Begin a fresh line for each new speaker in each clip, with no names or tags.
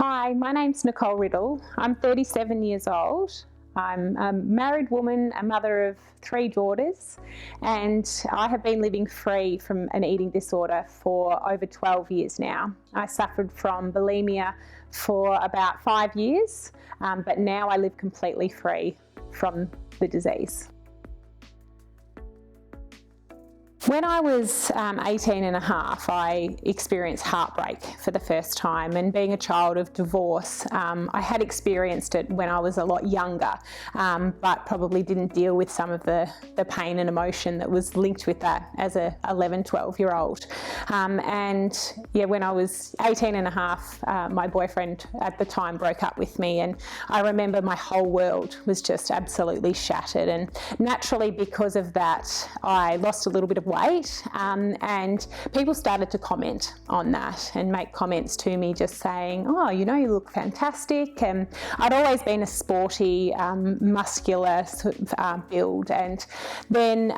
Hi, my name's Nicole Riddle. I'm 37 years old. I'm a married woman, a mother of 3 daughters, and I have been living free from an eating disorder for over 12 years now. I suffered from bulimia for about 5 years, but now I live completely free from the disease. When I was 18 and a half, I experienced heartbreak for the first time, and being a child of divorce, I had experienced it when I was a lot younger, but probably didn't deal with some of the pain and emotion that was linked with that as a 11, 12-year-old. And yeah, when I was 18 and a half, my boyfriend at the time broke up with me, and I remember my whole world was just absolutely shattered. And naturally, because of that, I lost a little bit of weight, and people started to comment on that and make comments to me just saying, oh, you know, you look fantastic. And I'd always been a sporty, muscular sort of build, and then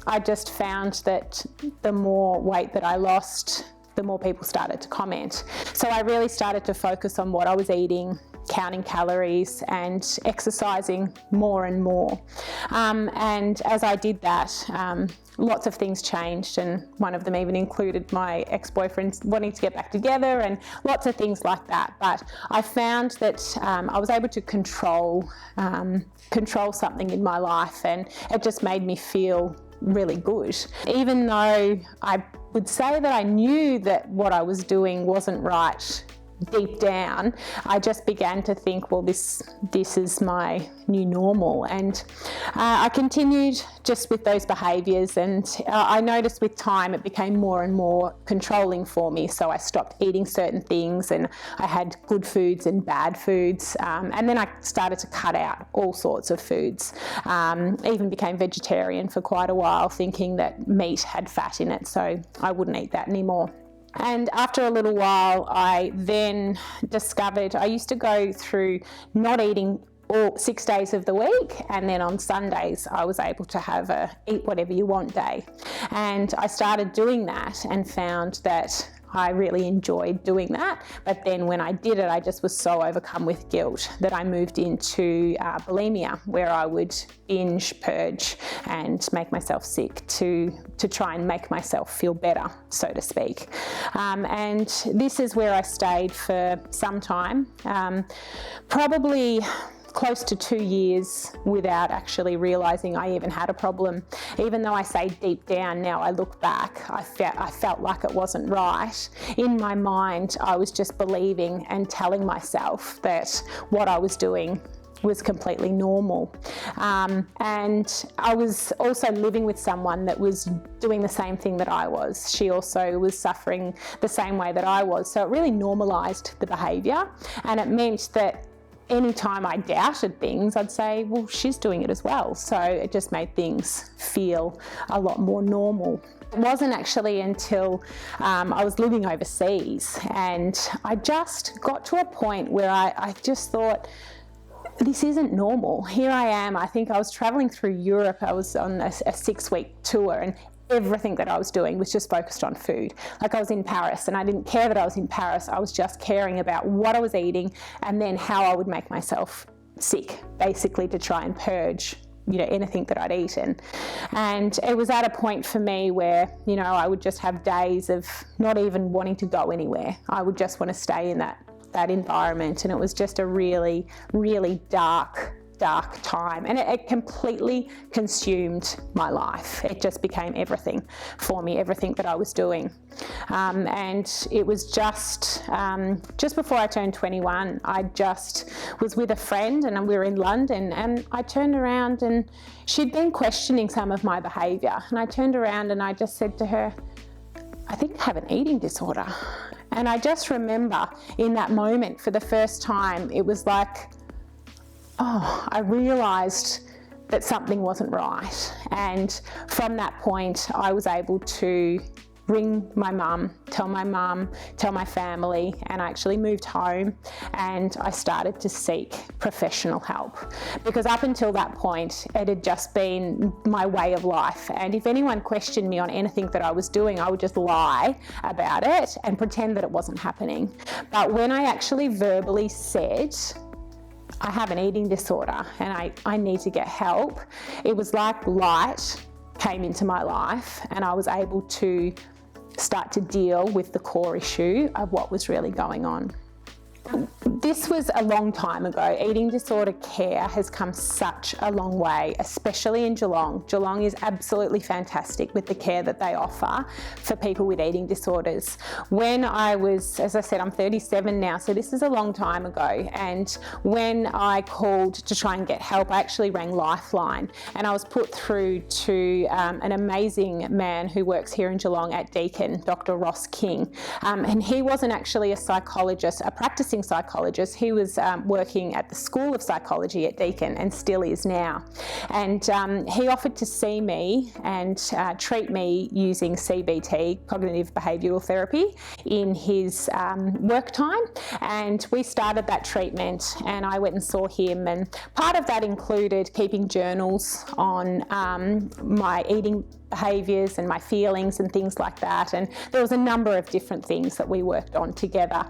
I just found that the more weight that I lost, the more people started to comment. So I really started to focus on what I was eating, counting calories and exercising more and more. And as I did that, lots of things changed, and one of them even included my ex-boyfriend wanting to get back together and lots of things like that. But I found that I was able to control something in my life, and it just made me feel really good. Even though I would say that I knew that what I was doing wasn't right deep down, I just began to think, well, this is my new normal. And I continued just with those behaviours, and I noticed with time it became more and more controlling for me. So I stopped eating certain things, and I had good foods and bad foods, and then I started to cut out all sorts of foods. Even became vegetarian for quite a while, thinking that meat had fat in it, so I wouldn't eat that anymore. And after a little while, I then discovered I used to go through not eating all 6 days of the week, and then on Sundays I was able to have a eat whatever you want day. And I started doing that and found that I really enjoyed doing that. But then when I did it, I just was so overcome with guilt that I moved into bulimia, where I would binge, purge and make myself sick to try and make myself feel better, so to speak. And this is where I stayed for some time, probably close to 2 years without actually realising I even had a problem. Even though I say deep down now, I look back, I felt like it wasn't right. In my mind, I was just believing and telling myself that what I was doing was completely normal. And I was also living with someone that was doing the same thing that I was. She also was suffering the same way that I was. So it really normalised the behaviour, and it meant that anytime I doubted things, I'd say, well, she's doing it as well. So it just made things feel a lot more normal. It wasn't actually until I was living overseas, and I just got to a point where I just thought, this isn't normal. Here I am, I think I was traveling through Europe. I was on a 6-week tour, and everything that I was doing was just focused on food. Like, I was in Paris, and I didn't care that I was in Paris. I was just caring about what I was eating and then how I would make myself sick, basically to try and purge, you know, anything that I'd eaten. And it was at a point for me where, you know, I would just have days of not even wanting to go anywhere. I would just want to stay in that environment, and it was just a really, really dark time, and it completely consumed my life. It just became everything for me, everything that I was doing. And it was just before I turned 21, I just was with a friend, and we were in London, and I turned around and she'd been questioning some of my behaviour, and I turned around and I just said to her, I think I have an eating disorder. And I just remember in that moment, for the first time, it was like, oh, I realised that something wasn't right. And from that point, I was able to ring my mum, tell my family, and I actually moved home and I started to seek professional help, because up until that point it had just been my way of life, and if anyone questioned me on anything that I was doing, I would just lie about it and pretend that it wasn't happening. But when I actually verbally said, I have an eating disorder and I need to get help, it was like light came into my life and I was able to start to deal with the core issue of what was really going on. This was a long time ago. Eating disorder care has come such a long way, especially in Geelong. Geelong is absolutely fantastic with the care that they offer for people with eating disorders. When I was, as I said, I'm 37 now, so this is a long time ago. And when I called to try and get help, I actually rang Lifeline, and I was put through to an amazing man who works here in Geelong at Deakin, Dr. Ross King. And he wasn't actually a psychologist, a practicing psychologist. He was working at the School of Psychology at Deakin and still is now. And he offered to see me and treat me using CBT, cognitive behavioural therapy, in his work time. And we started that treatment and I went and saw him, and part of that included keeping journals on my eating behaviours and my feelings and things like that, and there was a number of different things that we worked on together.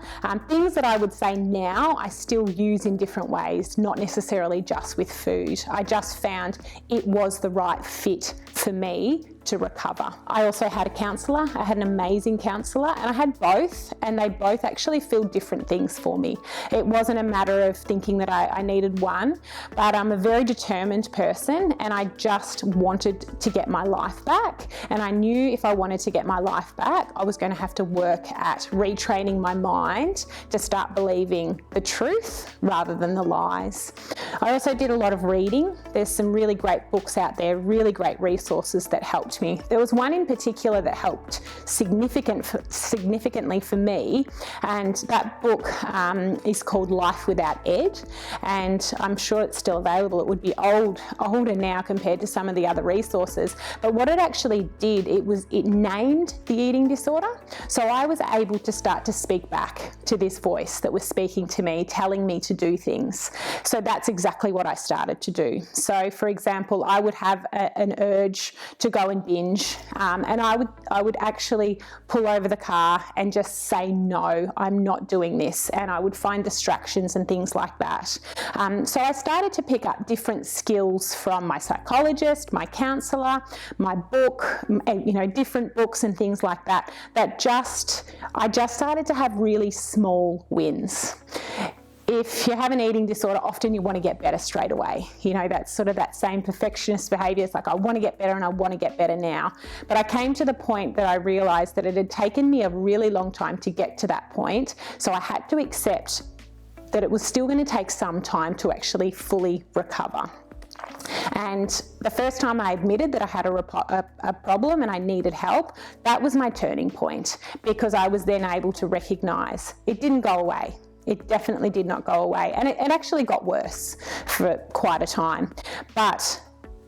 Things that I would say now I still use in different ways, not necessarily just with food. I just found it was the right fit for me to recover. I also had a counsellor. I had an amazing counsellor, and I had both, and they both actually filled different things for me. It wasn't a matter of thinking that I needed one, but I'm a very determined person and I just wanted to get my life back. And I knew if I wanted to get my life back, I was going to have to work at retraining my mind to start believing the truth rather than the lies. I also did a lot of reading. There's some really great books out there, really great resources that helped me. There was one in particular that helped significantly for me, and that book is called Life Without Ed, and I'm sure it's still available. It would be older now compared to some of the other resources, but what it actually did, it named the eating disorder. So I was able to start to speak back to this voice that was speaking to me, telling me to do things. So that's exactly what I started to do. So for example, I would have an urge to go and binge, and I would actually pull over the car and just say, no, I'm not doing this, and I would find distractions and things like that. So I started to pick up different skills from my psychologist, my counsellor, my book, different books and things like that, I just started to have really small wins. If you have an eating disorder, often you want to get better straight away. That's sort of that same perfectionist behaviour. It's like, I want to get better and I want to get better now. But I came to the point that I realised that it had taken me a really long time to get to that point. So I had to accept that it was still going to take some time to actually fully recover. And the first time I admitted that I had a problem and I needed help, that was my turning point, because I was then able to recognise it didn't go away. It definitely did not go away, and it actually got worse for quite a time, but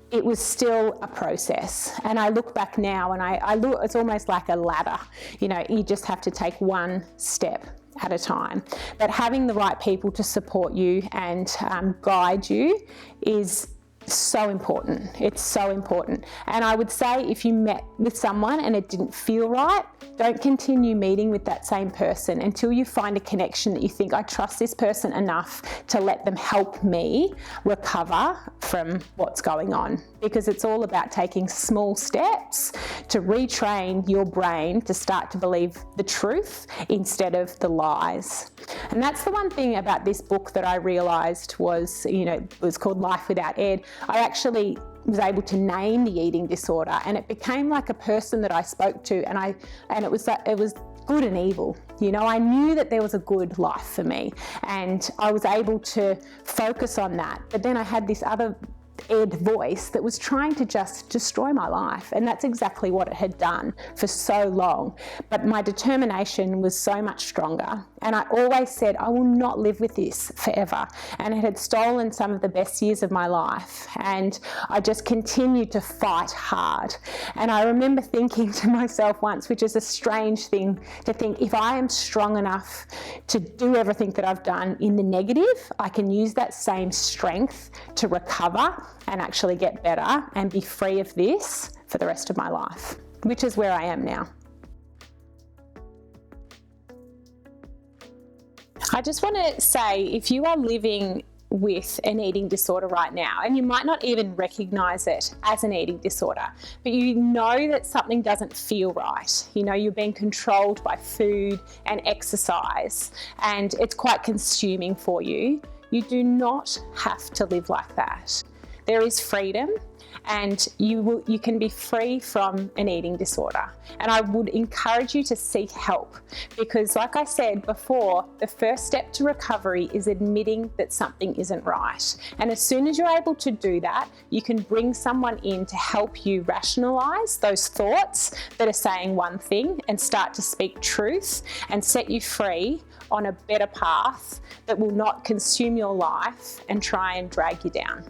it was still a process. And I look back now and I look, it's almost like a ladder. You just have to take one step at a time. But having the right people to support you and guide you is so important. It's so important. And I would say, if you met with someone and it didn't feel right, don't continue meeting with that same person until you find a connection that you think, I trust this person enough to let them help me recover from what's going on. Because it's all about taking small steps to retrain your brain to start to believe the truth instead of the lies. And that's the one thing about this book that I realised was, it was called Life Without Ed. I actually was able to name the eating disorder, and it became like a person that I spoke to, and it was good and evil. I knew that there was a good life for me, and I was able to focus on that. But then I had this other Ed voice that was trying to just destroy my life. And that's exactly what it had done for so long. But my determination was so much stronger. And I always said, I will not live with this forever. And it had stolen some of the best years of my life. And I just continued to fight hard. And I remember thinking to myself once, which is a strange thing to think, if I am strong enough to do everything that I've done in the negative, I can use that same strength to recover and actually get better and be free of this for the rest of my life, which is where I am now. I just want to say, if you are living with an eating disorder right now, and you might not even recognize it as an eating disorder, but you know that something doesn't feel right. You know, you're being controlled by food and exercise, and it's quite consuming for you. You do not have to live like that. There is freedom, and you can be free from an eating disorder. And I would encourage you to seek help, because like I said before, the first step to recovery is admitting that something isn't right. And as soon as you're able to do that, you can bring someone in to help you rationalize those thoughts that are saying one thing and start to speak truth and set you free on a better path that will not consume your life and try and drag you down.